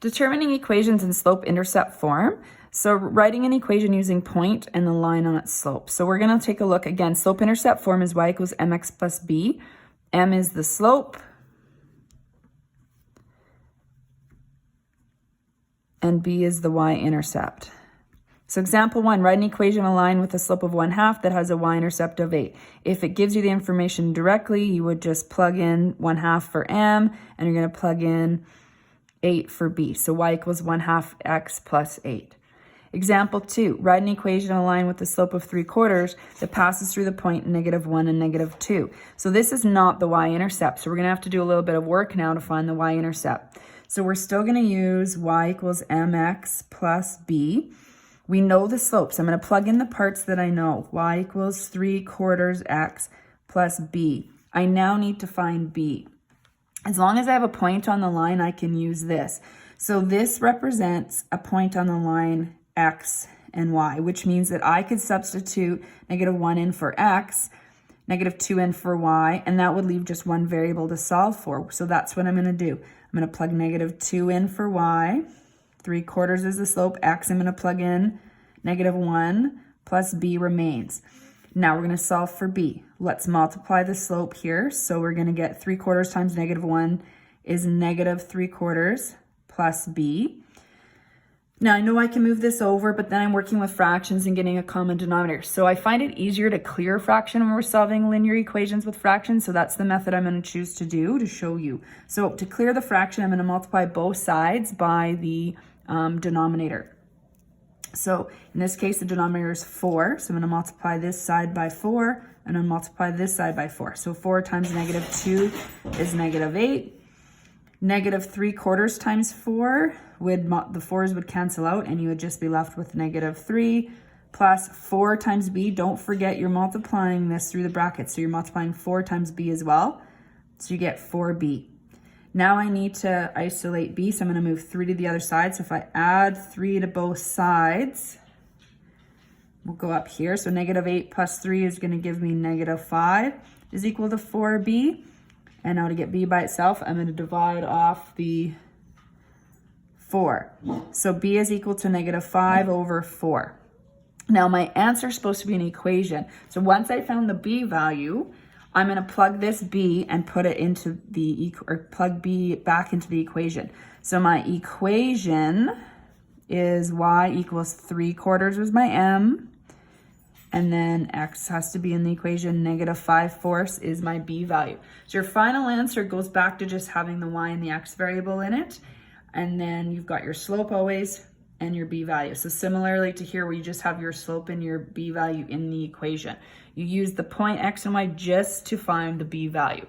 Determining equations in slope-intercept form. So writing an equation using point and the line on its slope. So we're going to take a look again. Slope-intercept form is y equals mx plus b. M is the slope, and b is the y-intercept. So example 1, write an equation of a line with a slope of 1/2 that has a y-intercept of 8. If it gives you the information directly, you would just plug in 1/2 for m, and you're going to plug in 8 for b. So y equals 1/2 x plus 8. Example 2, write an equation of a line with a slope of 3/4 that passes through the point -1 and -2. So this is not the y-intercept. So we're going to have to do a little bit of work now to find the y-intercept. So we're still going to use y equals mx plus b. We know the slopes. I'm going to plug in the parts that I know. Y equals 3/4 x plus b. I now need to find b. As long as I have a point on the line, I can use this. So this represents a point on the line x and y, which means that I could substitute -1 in for x, -2 in for y, and that would leave just one variable to solve for. So that's what I'm going to do. I'm going to plug -2 in for y. 3/4 is the slope. X, I'm going to plug in -1 plus b remains. Now we're going to solve for b. Let's multiply the slope here. So we're going to get 3/4 times -1 is -3/4 plus b. Now I know I can move this over, but then I'm working with fractions and getting a common denominator. So I find it easier to clear a fraction when we're solving linear equations with fractions. So that's the method I'm going to choose to do to show you. So to clear the fraction, I'm going to multiply both sides by the denominator. So in this case, the denominator is 4. So I'm going to multiply this side by 4 and then multiply this side by 4. So 4 times -2 is -8. -3/4 times 4 the 4's would cancel out and you would just be left with -3 plus 4 times b. Don't forget you're multiplying this through the brackets. So you're multiplying 4 times b as well. So you get 4b. Now I need to isolate b, so I'm going to move 3 to the other side. So if I add 3 to both sides, we'll go up here. So -8 plus 3 is going to give me -5 is equal to 4b. And now to get b by itself, I'm going to divide off the 4. So b is equal to -5 over 4. Now my answer is supposed to be an equation. So once I found the b value, I'm going to plug this b and put it into plug b back into the equation. So my equation is y equals 3/4 was my m. And then x has to be in the equation. -5/4 is my b value. So your final answer goes back to just having the y and the x variable in it. And then you've got your slope always and your b value. So similarly to here where you just have your slope and your b value in the equation. You use the point x and y just to find the b value.